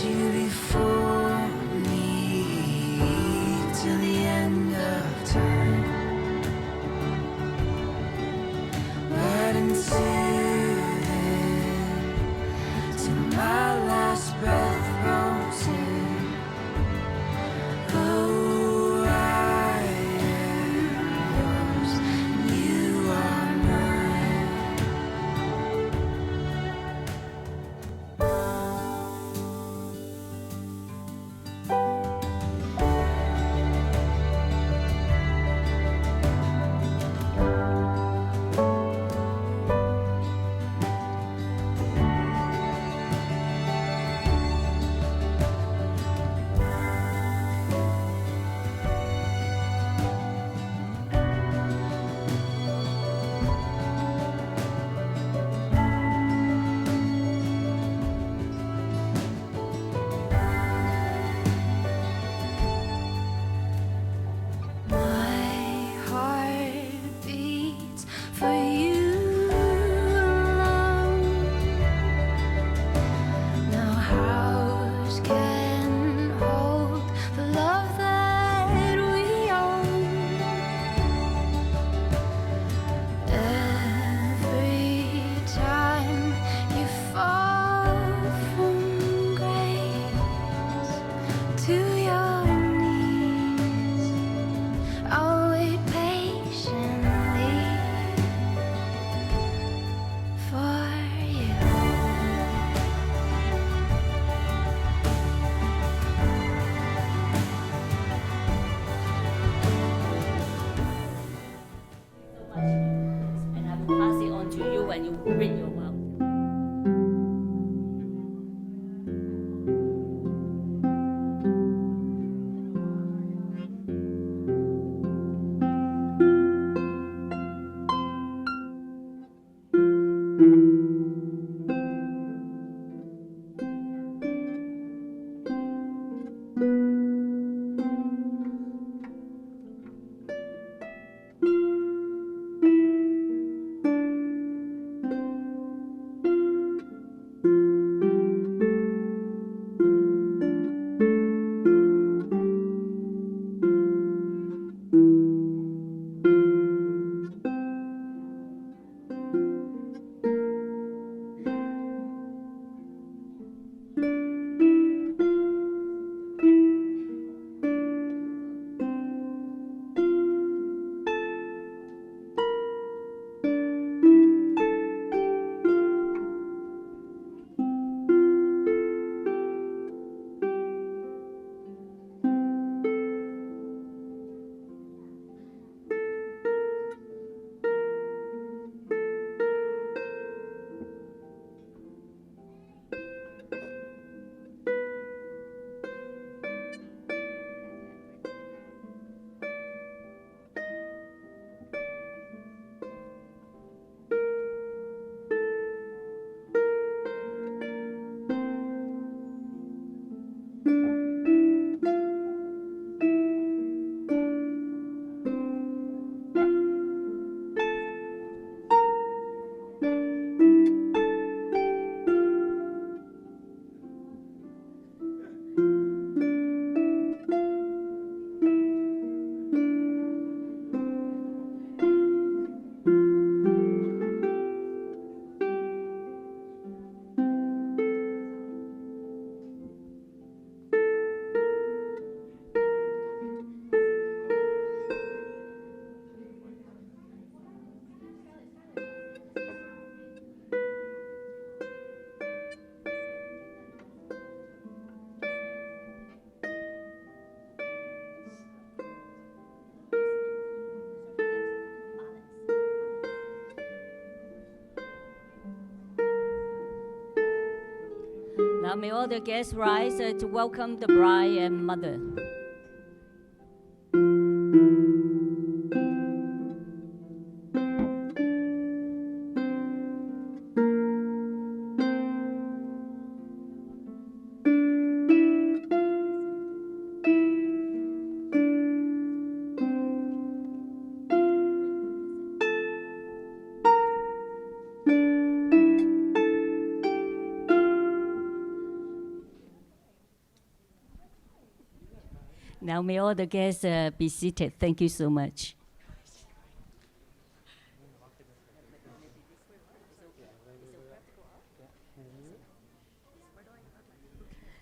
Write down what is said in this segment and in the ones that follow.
you before me till the end of time. Right until then, till my last breath rolls in. Oh, I am yours, and you are mine. My heart beats for you alone. No house can hold the love that we own. Every time you fall from grace to your knees, I'll wait patiently for you. So much, and I will pass it on to you when you read your work. Now may all the guests rise to welcome the bride and mother. Now may all the guests be seated. Thank you so much.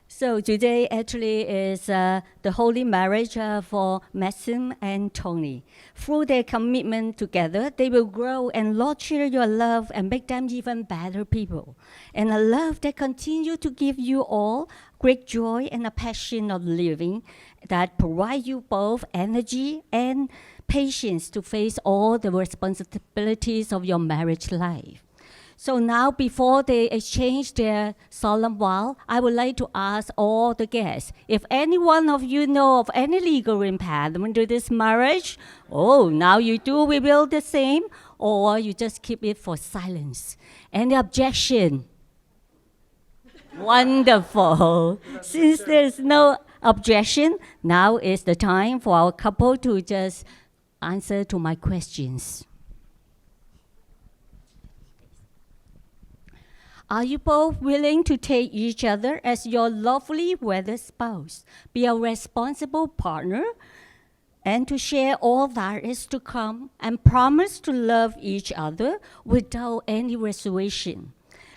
So today actually is the holy marriage for Maxyne and Tony. Through their commitment together, they will grow and nurture your love and make them even better people. And a love that continue to give you all great joy and a passion of living that provide you both energy and patience to face all the responsibilities of your marriage life. So now, before they exchange their solemn vow, I would like to ask all the guests, if any one of you know of any legal impediment to this marriage, now you do reveal the same, or you just keep it for silence. Any objection? Wonderful. Since there's no objection, now is the time for our couple to just answer to my questions. Are you both willing to take each other as your lawfully wedded spouse, be a responsible partner, and to share all that is to come, and promise to love each other without any reservation,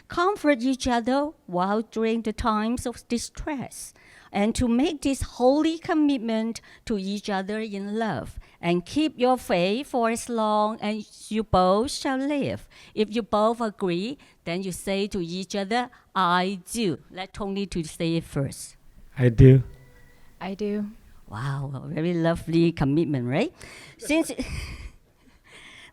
comfort each other while during the times of distress, and to make this holy commitment to each other in love, and keep your faith for as long as you both shall live? If you both agree, then you say to each other, I do. Let Tony to say it first. I do. I do. Wow, a very lovely commitment, right? Since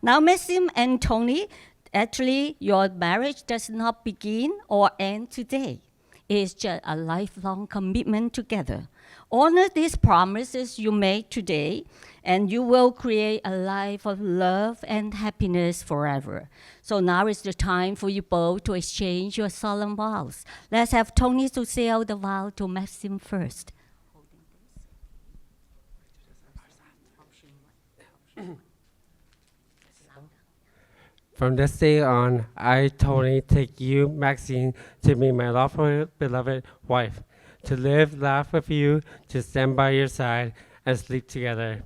now, Maxyne and Tony, actually, your marriage does not begin or end today. It's just a lifelong commitment together. Honor these promises you make today, and you will create a life of love and happiness forever. So now is the time for you both to exchange your solemn vows. Let's have Tony to say out the vow to Maxyne first. From this day on, I, Tony, take you, Maxyne, to be my lawful beloved wife, to live, laugh with you, to stand by your side, and sleep together,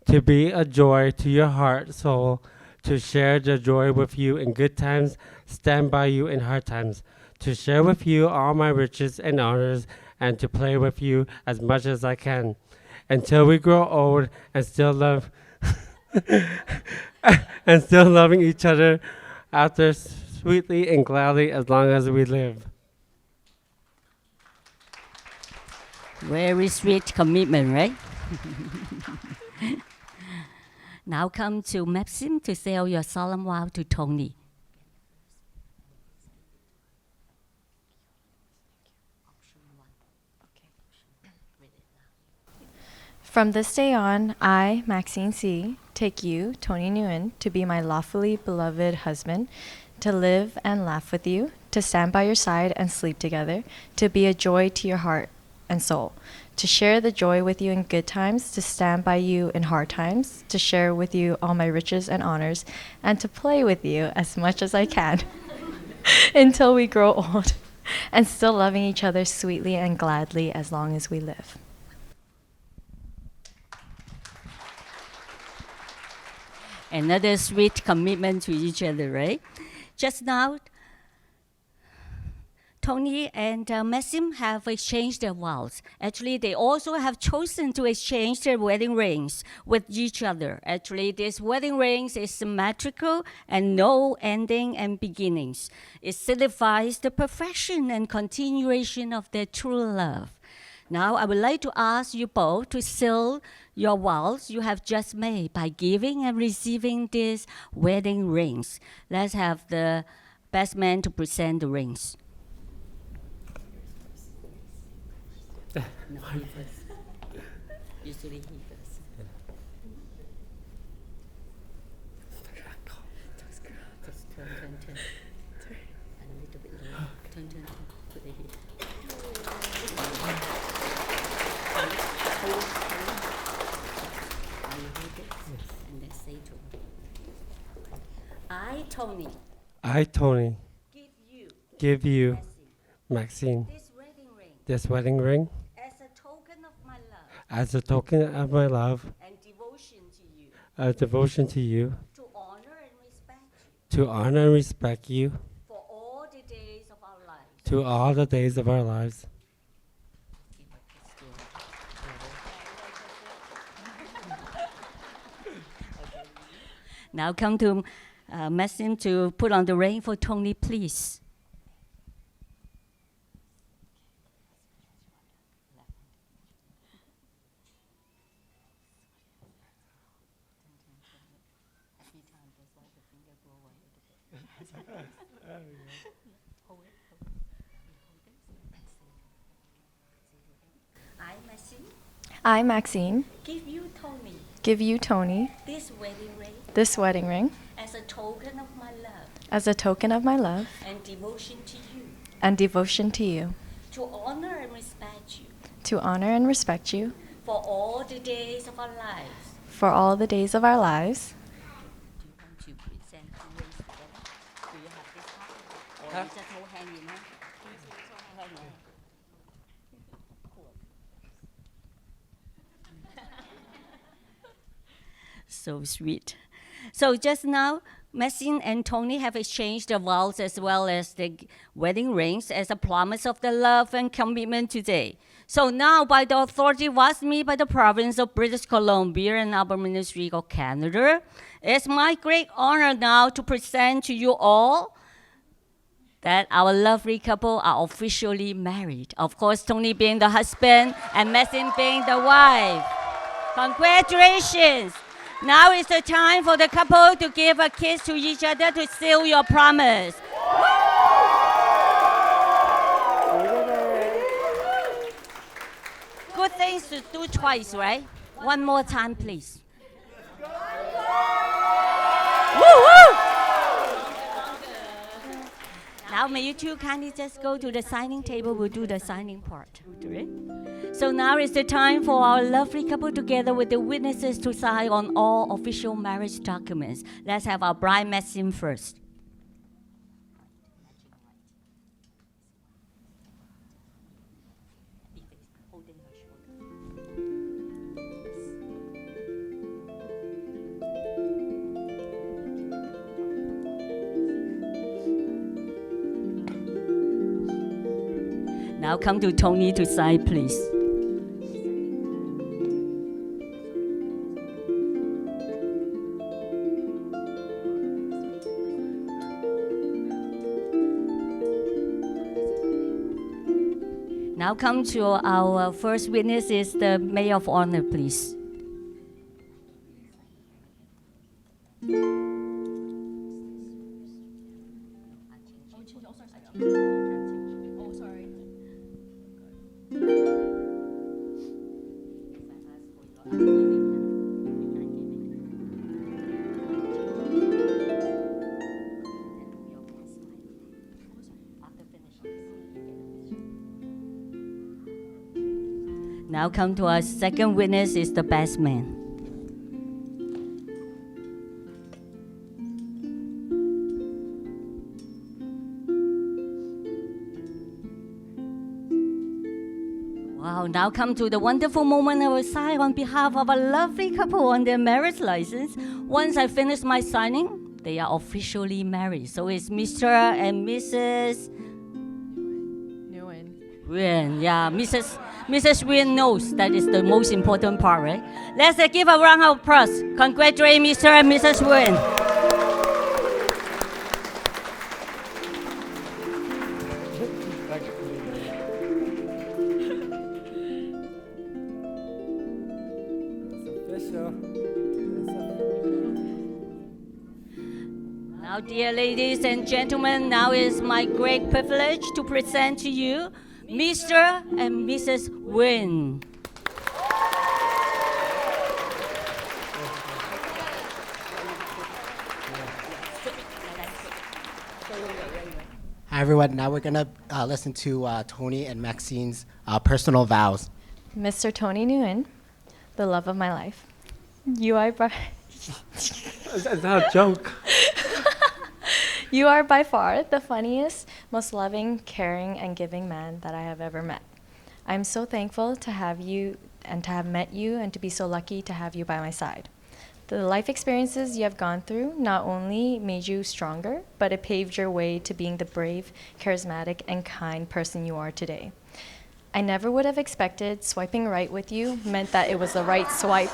to be a joy to your heart, soul, to share the joy with you in good times, stand by you in hard times, to share with you all my riches and honors, and to play with you as much as I can, until we grow old and still love and still loving each other after sweetly and gladly as long as we live. Very sweet commitment, right? Now come to Maxyne to say out your solemn vow to Tony. From this day on, I, Maxyne C., take you, Tony Nguyen, to be my lawfully beloved husband, to live and laugh with you, to stand by your side and sleep together, to be a joy to your heart and soul, to share the joy with you in good times, to stand by you in hard times, to share with you all my riches and honors, and to play with you as much as I can until we grow old, and still loving each other sweetly and gladly as long as we live. Another sweet commitment to each other, right? Just now, Tony and Maxyne have exchanged their vows. Actually, they also have chosen to exchange their wedding rings with each other. Actually, this wedding rings is symmetrical and no ending and beginnings. It signifies the perfection and continuation of their true love. Now, I would like to ask you both to seal your vows you have just made by giving and receiving these wedding rings. Let's have the best man to present the rings. No, he first. Usually he first. Just turn. And a little bit lower. Turn. Put it here. And then say to him, I, Tony, give you, Maxyne, this wedding ring this wedding ring as a token of my love as a token of my love, and devotion to you, a devotion to you, to honor and respect you to honor and respect you for all the days of our lives. to all the days of our lives. Now come to Maxyne to put on the ring for Tony, please. I, Maxyne, I, Maxyne, give you Tony give you, Tony, this wedding ring this wedding ring as a token of my love as a token of my love and devotion to you, and devotion to you, to honor and respect you to honor and respect you for all the days of our lives. for all the days of our lives. Do you want to present two rings together? Do you have this one? Or you just hold hand in hand? So sweet. So just now, Maxyne and Tony have exchanged the vows as well as the wedding rings as a promise of the love and commitment today. So now, by the authority vested me by the province of British Columbia and our Ministry of Canada, it's my great honor now to present to you all that our lovely couple are officially married. Of course, Tony being the husband and Maxyne being the wife. Congratulations! Now is the time for the couple to give a kiss to each other to seal your promise. Good things to do twice, right? One more time, please. Woo-hoo! Now may you two kindly just go to the signing table. We'll do the signing part. Right? So now is the time for our lovely couple together with the witnesses to sign on all official marriage documents. Let's have our bride Maxyne first. Now come to Tony to sign, please. Now come to our first witness is the Maid of Honor, please. Now come to our second witness is the best man. Wow, now come to the wonderful moment I will sign on behalf of a lovely couple on their marriage license. Once I finish my signing, they are officially married. So it's Mr. and Mrs. Nguyen. Yeah, Mrs. Nguyen knows that is the most important part, right? Let's give a round of applause. Congratulate Mr. and Mrs. Nguyen. Now, dear ladies and gentlemen, now is my great privilege to present to you Mr. and Mrs. Nguyen. Hi everyone, now we're gonna listen to Tony and Maxyne's personal vows. Mr. Tony Nguyen, the love of my life. You are by It's not a joke. You are by far the funniest, most loving, caring, and giving man that I have ever met. I'm so thankful to have you and to have met you and to be so lucky to have you by my side. The life experiences you have gone through not only made you stronger, but it paved your way to being the brave, charismatic, and kind person you are today. I never would have expected swiping right with you meant that it was the right swipe.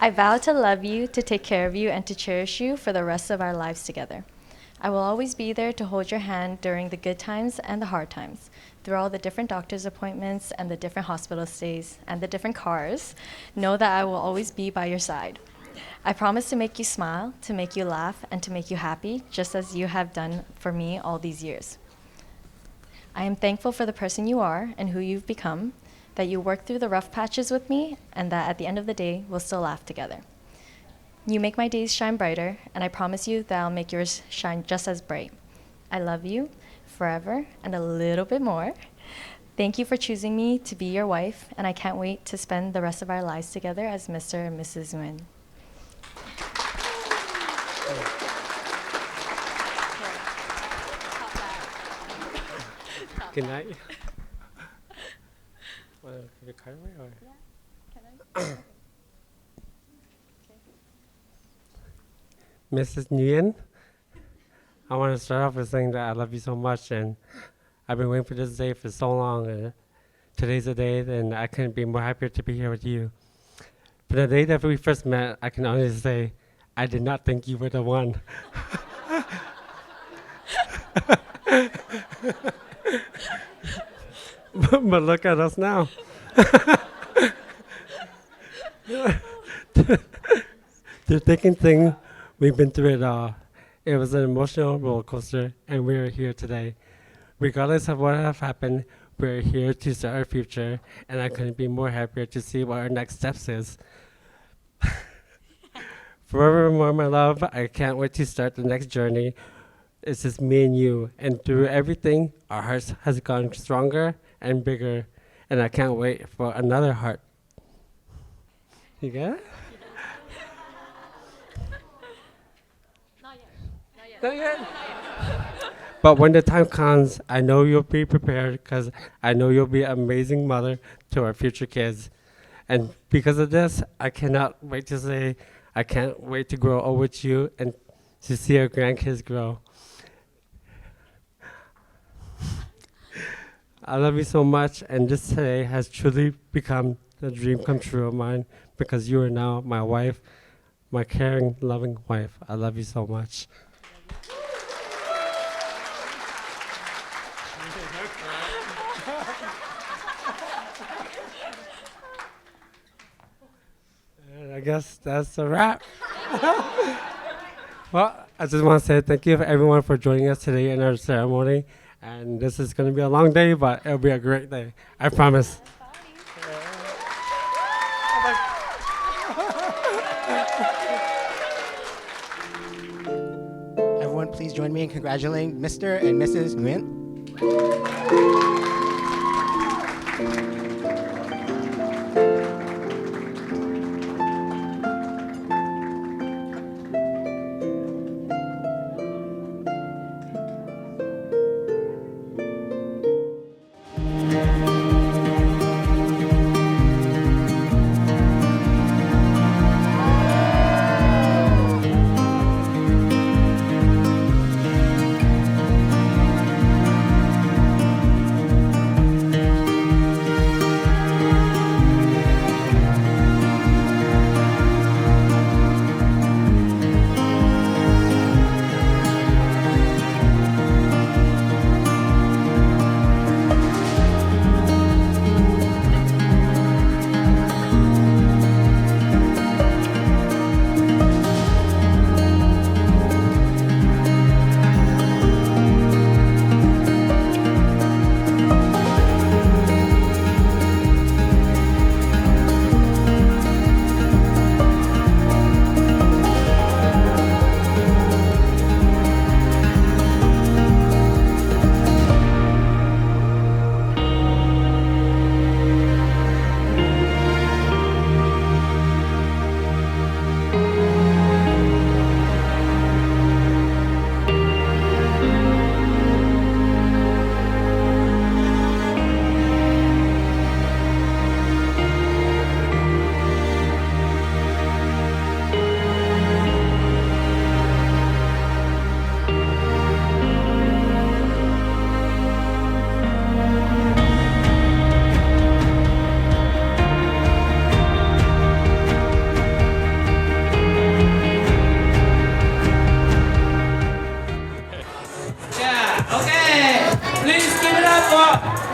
I vow to love you, to take care of you, and to cherish you for the rest of our lives together. I will always be there to hold your hand during the good times and the hard times, through all the different doctor's appointments and the different hospital stays and the different cars. Know that I will always be by your side. I promise to make you smile, to make you laugh, and to make you happy, just as you have done for me all these years. I am thankful for the person you are and who you've become, that you worked through the rough patches with me, and that at the end of the day, we'll still laugh together. You make my days shine brighter, and I promise you that I'll make yours shine just as bright. I love you forever and a little bit more. Thank you for choosing me to be your wife, and I can't wait to spend the rest of our lives together as Mr. and Mrs. Nguyen. Good night. Want to give a card away or? Mrs. Nguyen, I want to start off with saying that I love you so much, and I've been waiting for this day for so long. And today's the day, and I couldn't be more happier to be here with you. From the day that we first met, I can honestly say I did not think you were the one. But look at us now. The thick and thin, we've been through it all. It was an emotional roller coaster, and we are here today. Regardless of what have happened, we're here to start our future, and I couldn't be more happier to see what our next steps is. Forevermore, my love, I can't wait to start the next journey. It's just me and you, and through everything, our hearts has gone stronger and bigger, and I can't wait for another heart. You get it? Not yet. But when the time comes, I know you'll be prepared, because I know you'll be an amazing mother to our future kids. And because of this, I cannot wait to say, I can't wait to grow old with you and to see our grandkids grow. I love you so much, and this today has truly become the dream come true of mine, because you are now my wife, my caring, loving wife. I love you so much. And I guess that's a wrap. Well, I just want to say thank you for everyone for joining us today in our ceremony. And this is going to be a long day, but it'll be a great day. I promise. Everyone, please join me in congratulating Mr. and Mrs. Nguyen.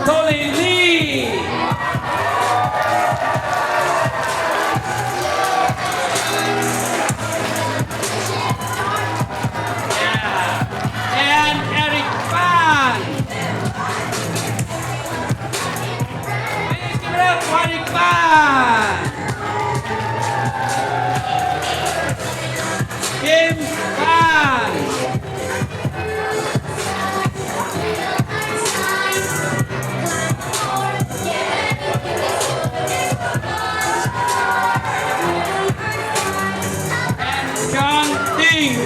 Tony Lee. Yeah. And Eric Fan. Please give it up for Eric Fan. Kim Fan. And John Ding.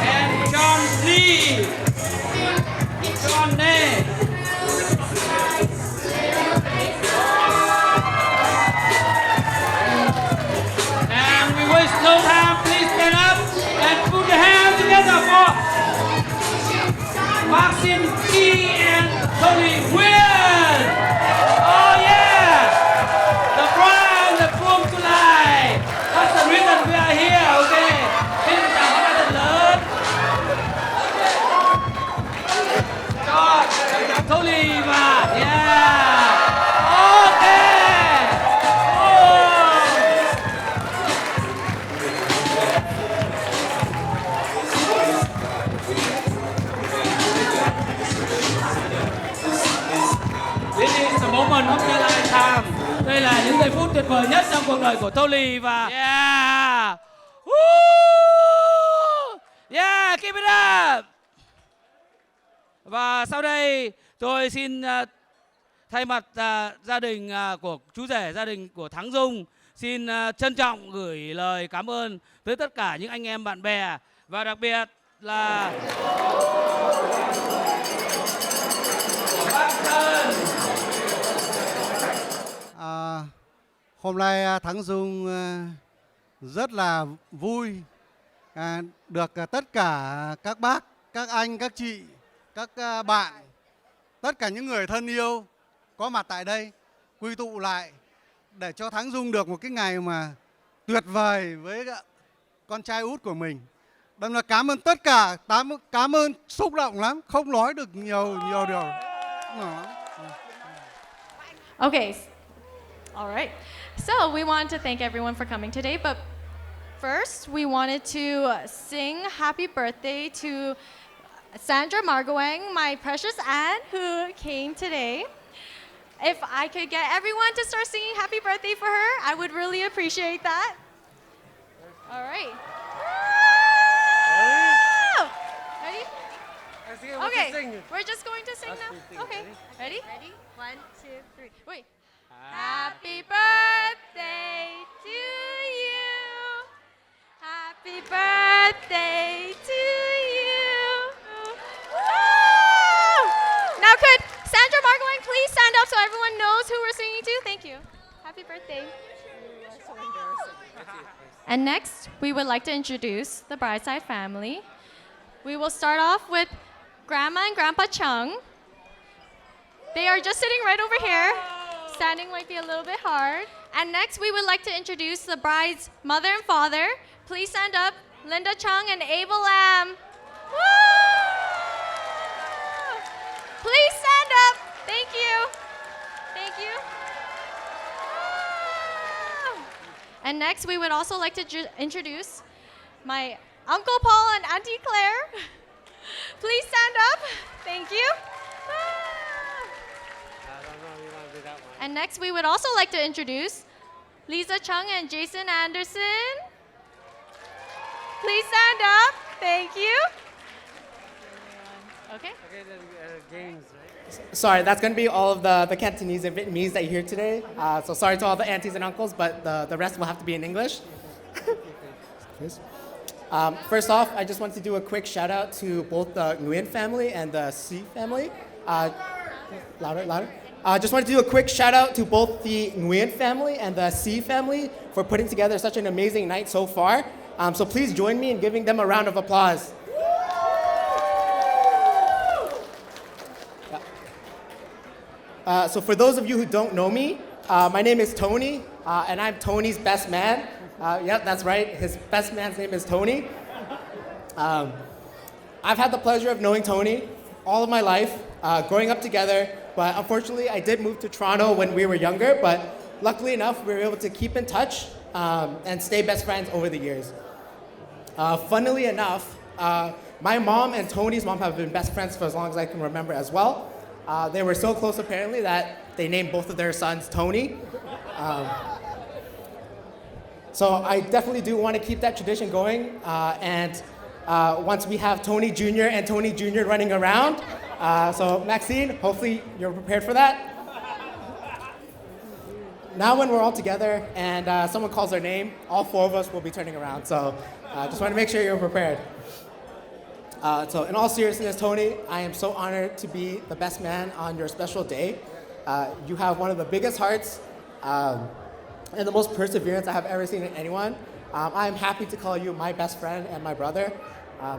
And John Lee. John Nay. And we waste no time. Please stand up and put your hands together for Maxyne Key and Tony Will. Oh yeah! The bride and the groom tonight. That's the reason we are here, okay? Xin chào các bạn thật lớn. Cho Tony và yeah. Okay. Oh. This is the moment of their lifetime. Đây là những giây phút tuyệt vời nhất trong cuộc đời của Tony và yeah. Woo! Yeah, keep it up. Và sau đây tôi xin thay mặt gia đình của chú rể, gia đình của Thắng Dung xin trân trọng gửi lời cảm ơn tới tất cả những anh em bạn bè và đặc biệt là bác Sơn. Hôm nay Thắng Dung rất là vui được tất cả các bác, các anh, các chị, các bạn, tất cả những người thân yêu có mặt tại đây quy tụ lại để cho Thắng Dung được một cái ngày mà tuyệt vời với con trai út của mình. Đâm là cảm ơn tất cả, cảm ơn, xúc động lắm, không nói được nhiều điều. Okay. All right. So we wanted to thank everyone for coming today, but first we wanted to sing happy birthday to Sandra Margoang, my precious aunt who came today. If I could get everyone to start singing happy birthday for her, I would really appreciate that. All right. Ready? Okay, we're just going to sing now. Okay, ready? Ready? 1, 2, 3. Wait. Happy birthday to you. Happy birthday to you. Woo! Now could Sandra Margoing please stand up so everyone knows who we're singing to? Thank you. Happy birthday. And next, we would like to introduce the Brideside family. We will start off with Grandma and Grandpa Chung. They are just sitting right over here. Standing might be a little bit hard. And next, we would like to introduce the bride's mother and father. Please stand up, Linda Chung and Abel Lam. Woo! Please stand up. Thank you. Thank you. Woo! And next, we would also like to introduce my Uncle Paul and Auntie Claire. Please stand up. Thank you. And next, we would also like to introduce Lisa Chung and Jason Anderson. Please stand up. Thank you. Okay. Okay, then games, right? Sorry, that's going to be all of the Cantonese and Vietnamese that you hear today. So sorry to all the aunties and uncles, but the rest will have to be in English. First off, I just want to do a quick shout out to both the Nguyen family and the Si family. Louder. Just want to do a quick shout out to both the Nguyen family and the Si family for putting together such an amazing night so far. So please join me in giving them a round of applause. So for those of you who don't know me, my name is Tony, and I'm Tony's best man. Yep, that's right. His best man's name is Tony. I've had the pleasure of knowing Tony all of my life, growing up together, but unfortunately I did move to Toronto when we were younger, but luckily enough we were able to keep in touch and stay best friends over the years. Funnily enough, my mom and Tony's mom have been best friends for as long as I can remember as well. They were so close apparently that they named both of their sons Tony. So I definitely do want to keep that tradition going. And once we have Tony Jr. and Tony Jr. running around, so Maxyne, hopefully you're prepared for that. Now when we're all together and someone calls our name, all four of us will be turning around. So just want to make sure you're prepared. So in all seriousness, Tony, I am so honored to be the best man on your special day. You have one of the biggest hearts and the most perseverance I have ever seen in anyone. I am happy to call you my best friend and my brother.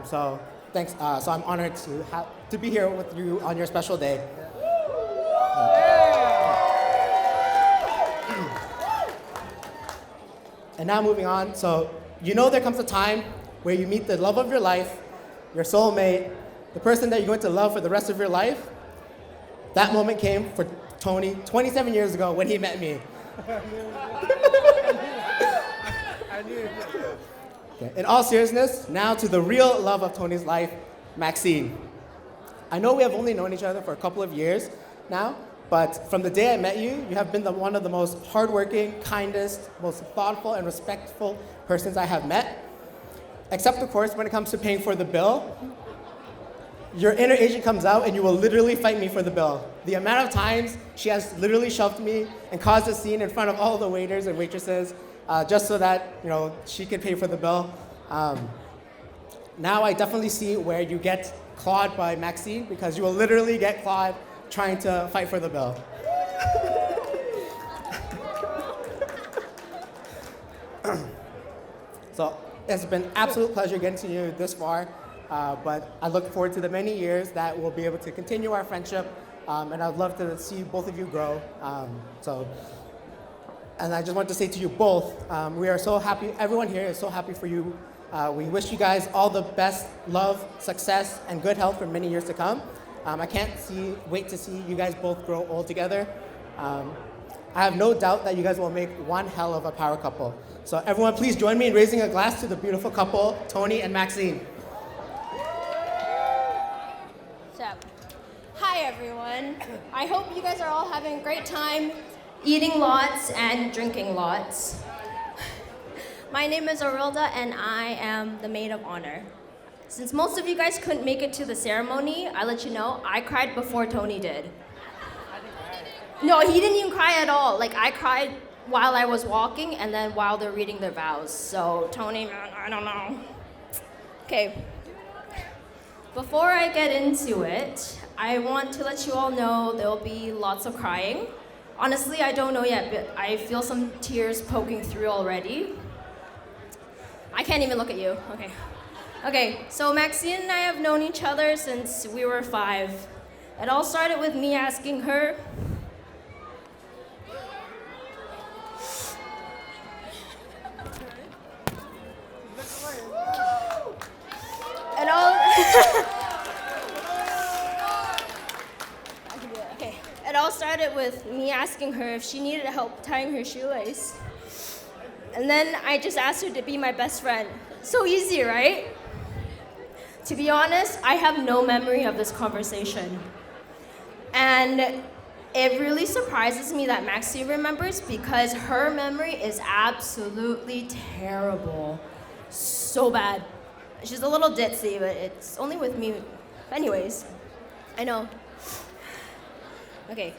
So thanks. So I'm honored to be here with you on your special day. And now moving on. So you know there comes a time where you meet the love of your life, your soulmate, the person that you're going to love for the rest of your life. That moment came for Tony 27 years ago when he met me. Okay. In all seriousness, now to the real love of Tony's life, Maxyne. I know we have only known each other for a couple of years now, but from the day I met you, you have been one of the most hardworking, kindest, most thoughtful and respectful persons I have met. Except, of course, when it comes to paying for the bill. Your inner Asian comes out and you will literally fight me for the bill. The amount of times she has literally shoved me and caused a scene in front of all the waiters and waitresses just so that she could pay for the bill. Now I definitely see where you get clawed by Maxyne because you will literally get clawed trying to fight for the bill. So it's been an absolute pleasure getting to you this far. But I look forward to the many years that we'll be able to continue our friendship, and I'd love to see both of you grow. And I just want to say to you both, we are so happy, everyone here is so happy for you. We wish you guys all the best love, success, and good health for many years to come. I can't wait to see you guys both grow old together. I have no doubt that you guys will make one hell of a power couple. So everyone please join me in raising a glass to the beautiful couple, Tony and Maxyne. Hi everyone. I hope you guys are all having a great time eating lots and drinking lots. My name is Arilda and I am the maid of honor. Since most of you guys couldn't make it to the ceremony, I'll let you know, I cried before Tony did. No, he didn't even cry at all. Like I cried while I was walking and then while they're reading their vows. So Tony, man, I don't know. Okay. Before I get into it, I want to let you all know there'll be lots of crying. Honestly, I don't know yet, but I feel some tears poking through already. I can't even look at you. Okay, so Maxyne and I have known each other since we were 5. It all started with me asking her. It all started with me asking her if she needed help tying her shoelace. And then I just asked her to be my best friend. So easy, right? To be honest, I have no memory of this conversation. And it really surprises me that Maxyne remembers because her memory is absolutely terrible. So bad. She's a little ditzy, but it's only with me. Anyways, I know. Okay.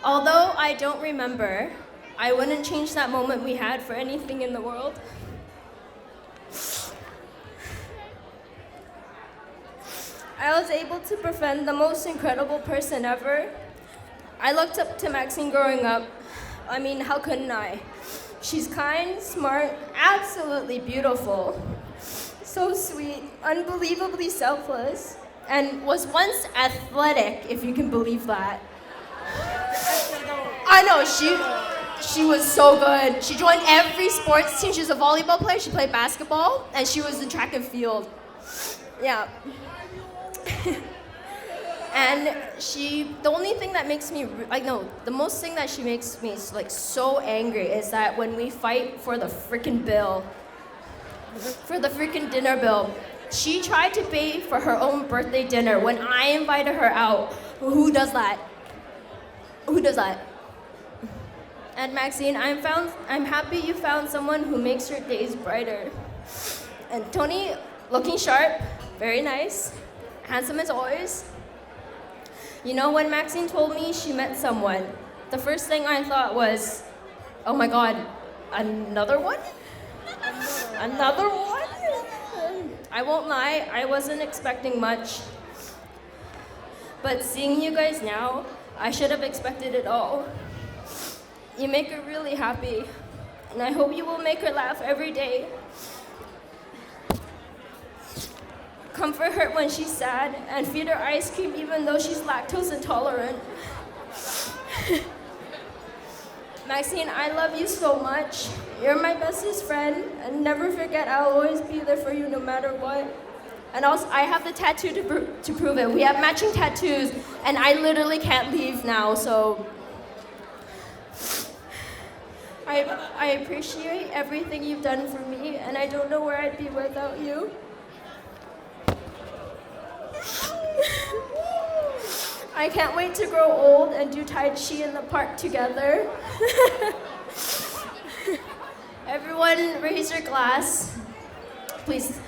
Although I don't remember, I wouldn't change that moment we had for anything in the world. I was able to befriend the most incredible person ever. I looked up to Maxyne growing up. I mean, how couldn't I? She's kind, smart, absolutely beautiful. So sweet, unbelievably selfless, and was once athletic, if you can believe that. I know, She was so good. She joined every sports team. She was a volleyball player. She played basketball, and she was in track and field. Yeah. And the only thing that makes me, the most thing that she makes me like so angry is that when we fight for the freaking bill, for the freaking dinner bill, she tried to pay for her own birthday dinner when I invited her out. Who does that? Who does that? And Maxine, I'm happy you found someone who makes your days brighter. And Tony, looking sharp, very nice, handsome as always. You know, when Maxine told me she met someone, the first thing I thought was, oh my God, another one? Another one? I won't lie, I wasn't expecting much. But seeing you guys now, I should have expected it all. You make her really happy, and I hope you will make her laugh every day. Comfort her when she's sad, and feed her ice cream even though she's lactose intolerant. Maxine, I love you so much. You're my bestest friend, and never forget I'll always be there for you no matter what. And also, I have the tattoo to prove it. We have matching tattoos, and I literally can't leave now, so I appreciate everything you've done for me, and I don't know where I'd be without you. I can't wait to grow old and do Tai Chi in the park together. Everyone raise your glass, please.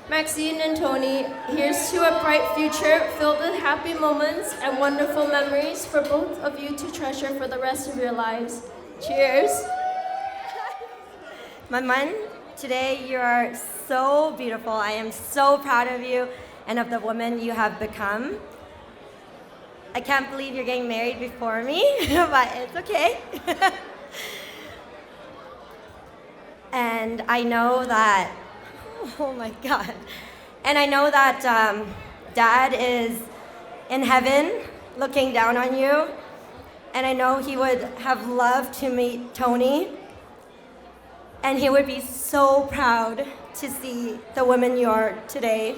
Maxine and Tony, here's to a bright future filled with happy moments and wonderful memories for both of you to treasure for the rest of your lives. Cheers. Maman, today you are so beautiful. I am so proud of you and of the woman you have become. I can't believe you're getting married before me, but it's okay. And I know that, oh my God. And I know that Dad is in heaven looking down on you. And I know he would have loved to meet Tony. And he would be so proud to see the woman you are today.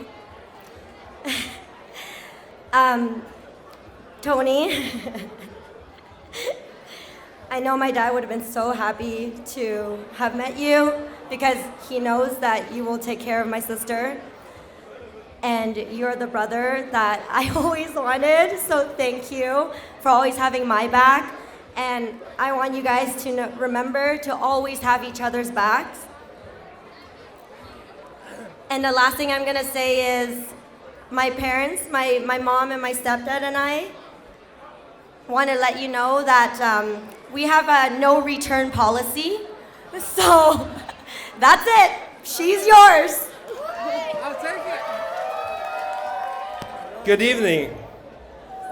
Tony, I know my dad would have been so happy to have met you because he knows that you will take care of my sister. And you're the brother that I always wanted, so thank you for always having my back. And I want you guys to remember to always have each other's backs. And the last thing I'm gonna say is, my parents, my mom and my stepdad and I want to let you know that we have a no return policy. So that's it. She's yours. I'll take it. Good evening.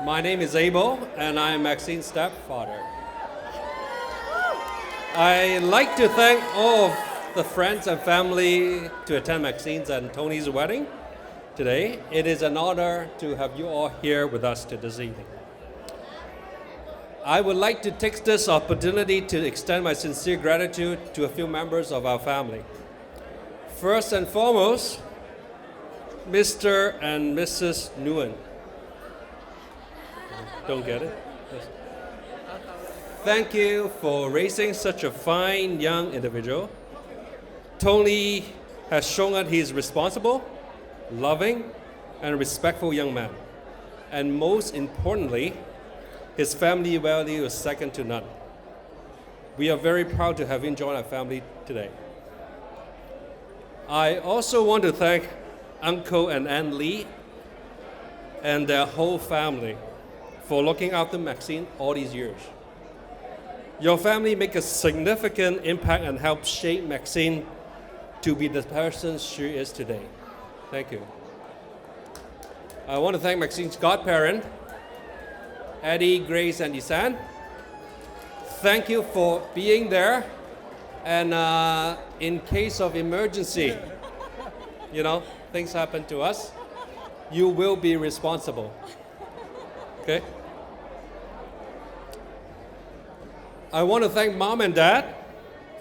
My name is Abel, and I am Maxine's stepfather. I'd like to thank all of the friends and family to attend Maxine's and Tony's wedding today. It is an honor to have you all here with us this evening. I would like to take this opportunity to extend my sincere gratitude to a few members of our family. First and foremost, Mr. and Mrs. Nguyen. Don't get it? Yes. Thank you for raising such a fine young individual. Tony has shown that he is responsible, loving, and respectful young man. And most importantly, his family value is second to none. We are very proud to have him join our family today. I also want to thank Uncle and Aunt Lee and their whole family for looking after Maxine all these years. Your family make a significant impact and help shape Maxine to be the person she is today. Thank you. I want to thank Maxine's godparent, Eddie, Grace, and Isan. Thank you for being there. And in case of emergency, things happen to us, you will be responsible. Okay? I want to thank Mom and Dad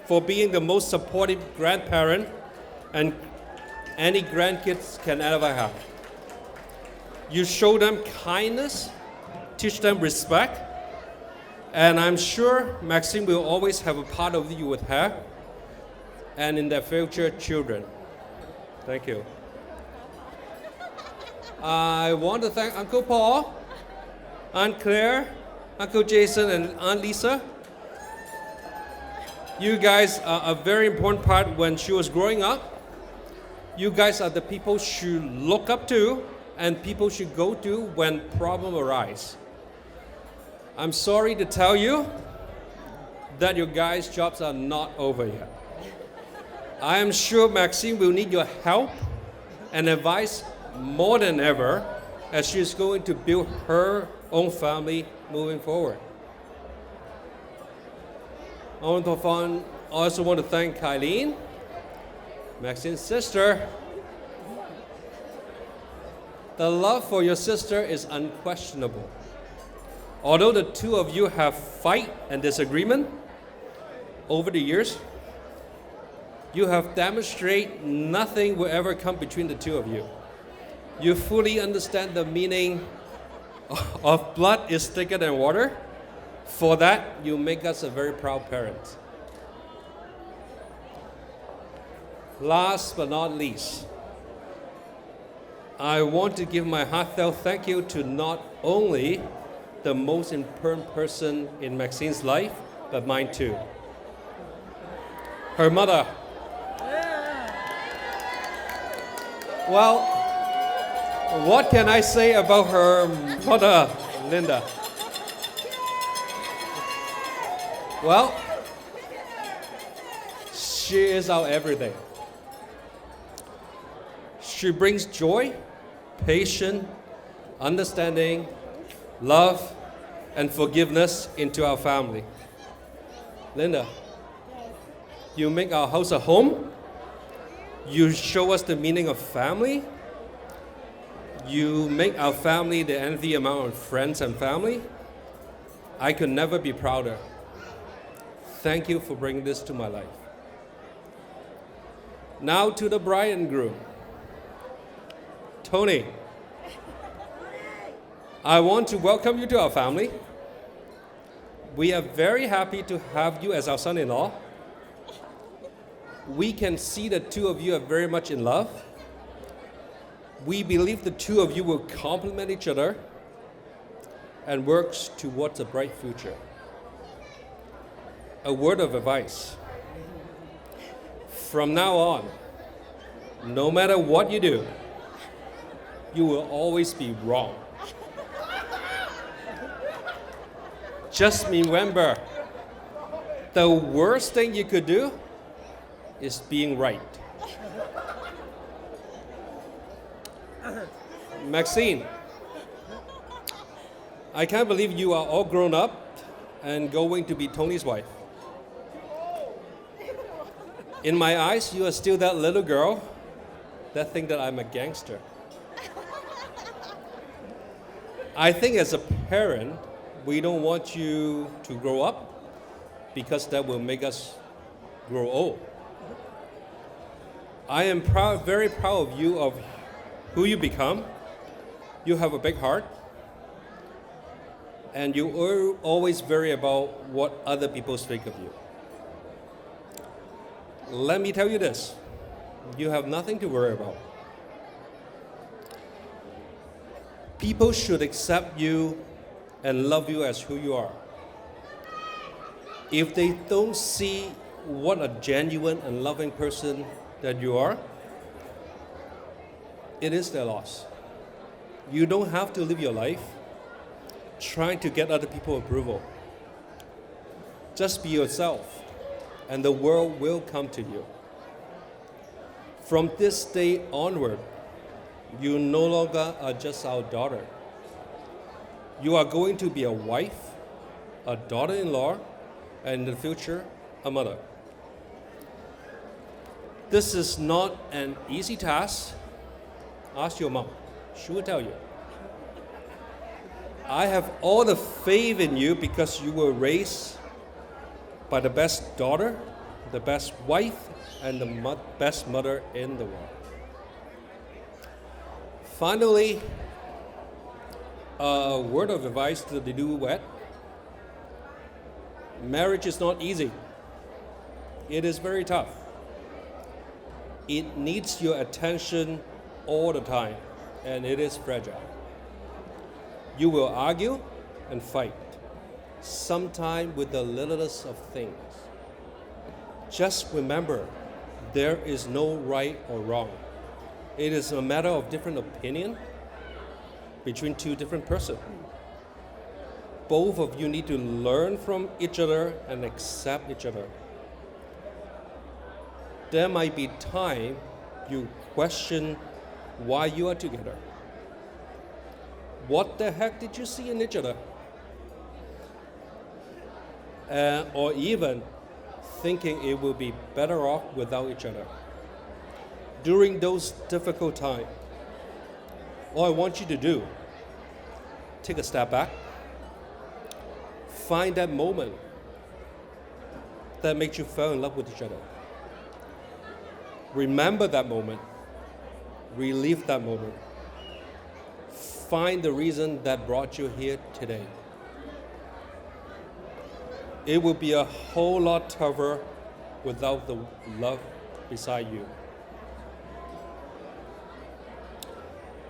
for being the most supportive grandparent and any grandkids can ever have. You show them kindness, teach them respect, and I'm sure Maxyne will always have a part of you with her and in their future children. Thank you. I want to thank Uncle Paul, Aunt Claire, Uncle Jason, and Aunt Lisa. You guys are a very important part when she was growing up. You guys are the people she look up to and people should go to when problems arise. I'm sorry to tell you that your guys' jobs are not over yet. I am sure Maxyne will need your help and advice more than ever as she is going to build her own family moving forward. I also want to thank Kylene, Maxyne's sister. The love for your sister is unquestionable. Although the two of you have fight and disagreement over the years, you have demonstrated nothing will ever come between the two of you. You fully understand the meaning of blood is thicker than water. For that, you make us a very proud parent. Last but not least, I want to give my heartfelt thank you to not only the most important person in Maxyne's life, but mine too. Her mother. Well, what can I say about her mother, Linda? Well, she is our everything. She brings joy, patience, understanding, love, and forgiveness into our family. Linda, you make our house a home. You show us the meaning of family. You make our family the envy among our friends and family. I could never be prouder. Thank you for bringing this to my life. Now to the bride and groom. Tony, I want to welcome you to our family. We are very happy to have you as our son-in-law. We can see the two of you are very much in love. We believe the two of you will complement each other and work towards a bright future. A word of advice. From now on, no matter what you do, you will always be wrong. Just remember, the worst thing you could do is being right. Maxyne, I can't believe you are all grown up and going to be Tony's wife. In my eyes, you are still that little girl that think that I'm a gangster. I think as a parent, we don't want you to grow up because that will make us grow old. I am very proud of you, of who you become. You have a big heart, and you are always worry about what other people think of you. Let me tell you this, you have nothing to worry about. People should accept you and love you as who you are. If they don't see what a genuine and loving person that you are, it is their loss. You don't have to live your life trying to get other people's approval. Just be yourself, and the world will come to you. From this day onward, you no longer are just our daughter. You are going to be a wife, a daughter-in-law, and in the future, a mother. This is not an easy task. Ask your mom. She will tell you. I have all the faith in you because you were raised by the best daughter, the best wife, and the best mother in the world. Finally, a word of advice to the newlywed. Marriage is not easy. It is very tough. It needs your attention all the time, and it is fragile. You will argue and fight, sometimes with the littlest of things. Just remember, there is no right or wrong. It is a matter of different opinion between two different persons. Both of you need to learn from each other and accept each other. There might be time you question why you are together. What the heck did you see in each other? Or even thinking it will be better off without each other. During those difficult times, all I want you to do, take a step back, find that moment that makes you fall in love with each other. Remember that moment, relive that moment. Find the reason that brought you here today. It will be a whole lot tougher without the love beside you.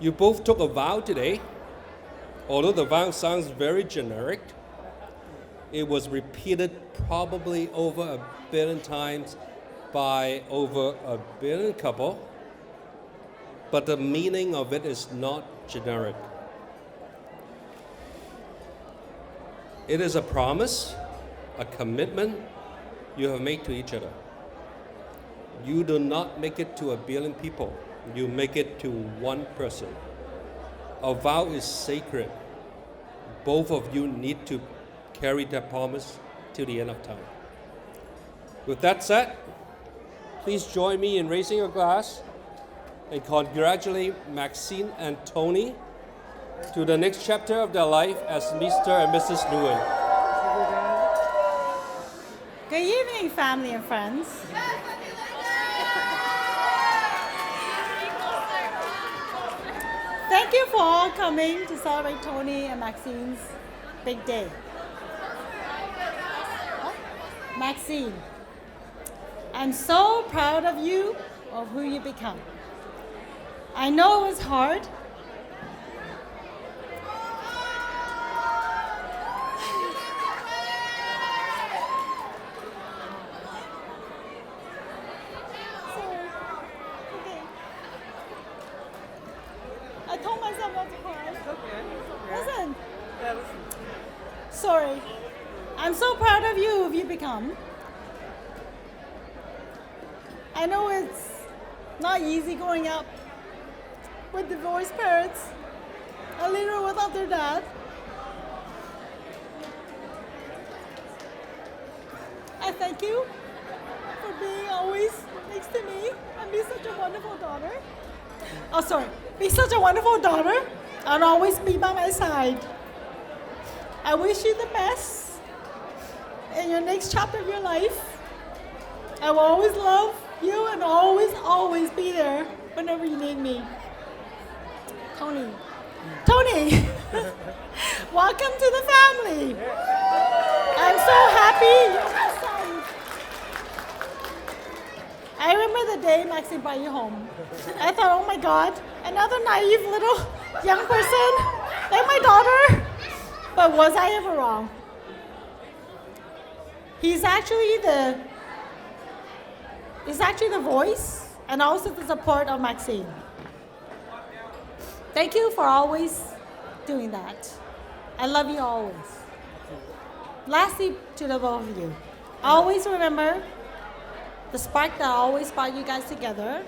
You both took a vow today. Although the vow sounds very generic, it was repeated probably over 1 billion times by over 1 billion couple, but the meaning of it is not generic. It is a promise, a commitment you have made to each other. You do not make it to 1 billion people. You make it to one person. A vow is sacred. Both of you need to carry that promise till the end of time. With that said, please join me in raising a glass and congratulate Maxyne and Tony to the next chapter of their life as Mr. and Mrs. Nguyen. Good evening, family and friends. Thank you for all coming to celebrate Tony and Maxyne's big day. Maxyne, I'm so proud of you, of who you become. I know it was hard. I told myself not to cry. Listen. Sorry. I'm so proud of you, who you become. I know it's not easy growing up with divorced parents, a little without their dad. I thank you for being always next to me and be such a wonderful daughter. Be such a wonderful daughter and always be by my side. I wish you the best in your next chapter of your life. I will always love you and always be there whenever you need me. Tony, welcome to the family. I'm so happy you're my son. I remember the day Maxyne brought you home. I thought, oh my God, another naive little young person like my daughter. But was I ever wrong? He's actually the voice and also the support of Maxyne. Thank you for always doing that. I love you always. Lastly, to the both of you, always remember the spark that always brought you guys together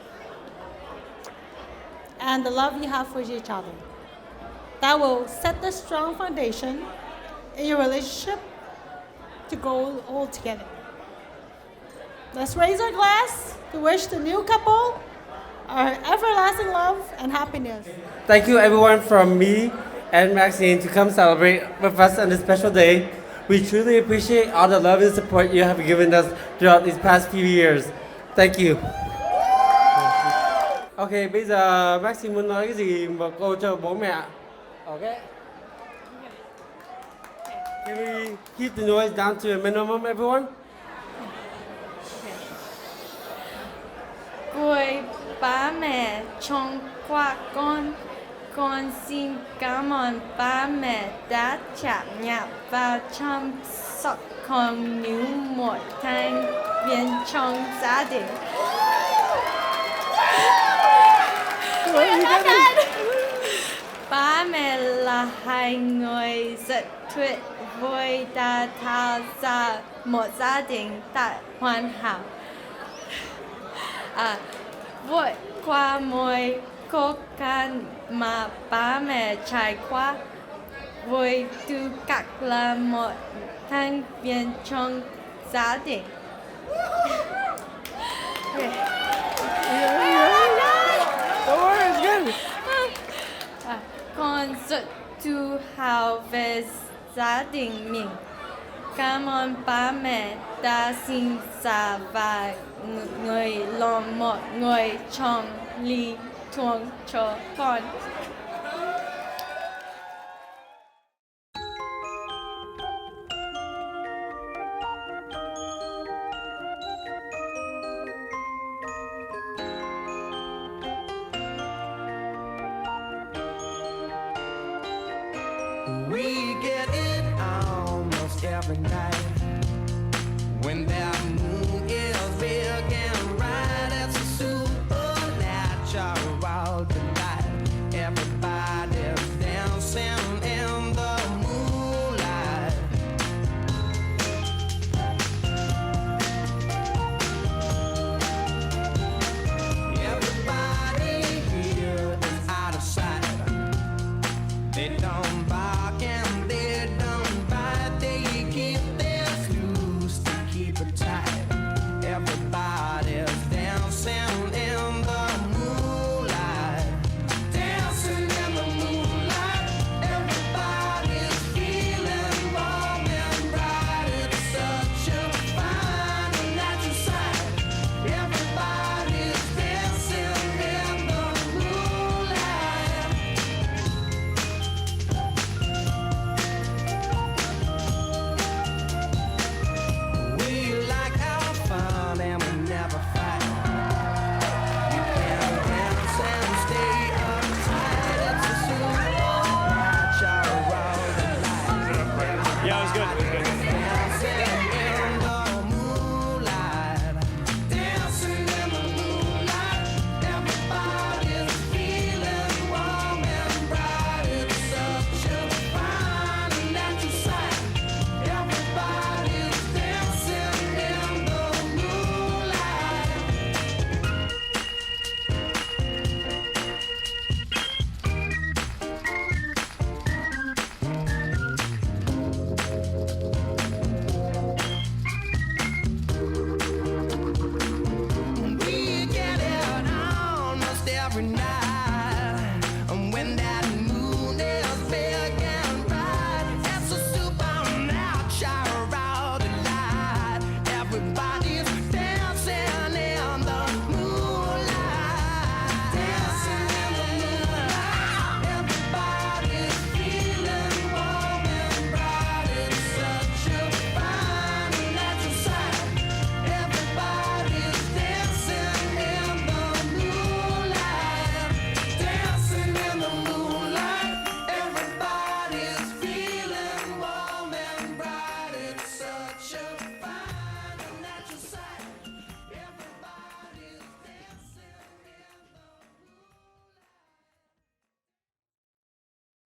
and the love you have for each other. That will set the strong foundation in your relationship to go all together. Let's raise our glass to wish the new couple our everlasting love and happiness. Thank you everyone from me and Maxyne to come celebrate with us on this special day. We truly appreciate all the love and support you have given us throughout these past few years. Thank you. Ok, bây giờ Maxyne muốn nói cái gì một câu cho bố mẹ? Ok. Can we keep the noise down to a minimum, everyone? Ôi ba mẹ trông qua con xin cảm ơn ba mẹ đã chạm nhập vào chăm sóc con như một thành viên trong gia đình. Ba mẹ là hai người rất tuyệt vời đã tạo ra một gia đình thật hoàn hảo. Vượt qua mọi khó khăn mà ba mẹ trải qua, với tư cách là một thành viên trong gia đình. Con rất tự hào về gia đình mình. Cảm ơn ba mẹ đã sinh ra và người là một người trong lý tưởng cho con. We get it almost every night when there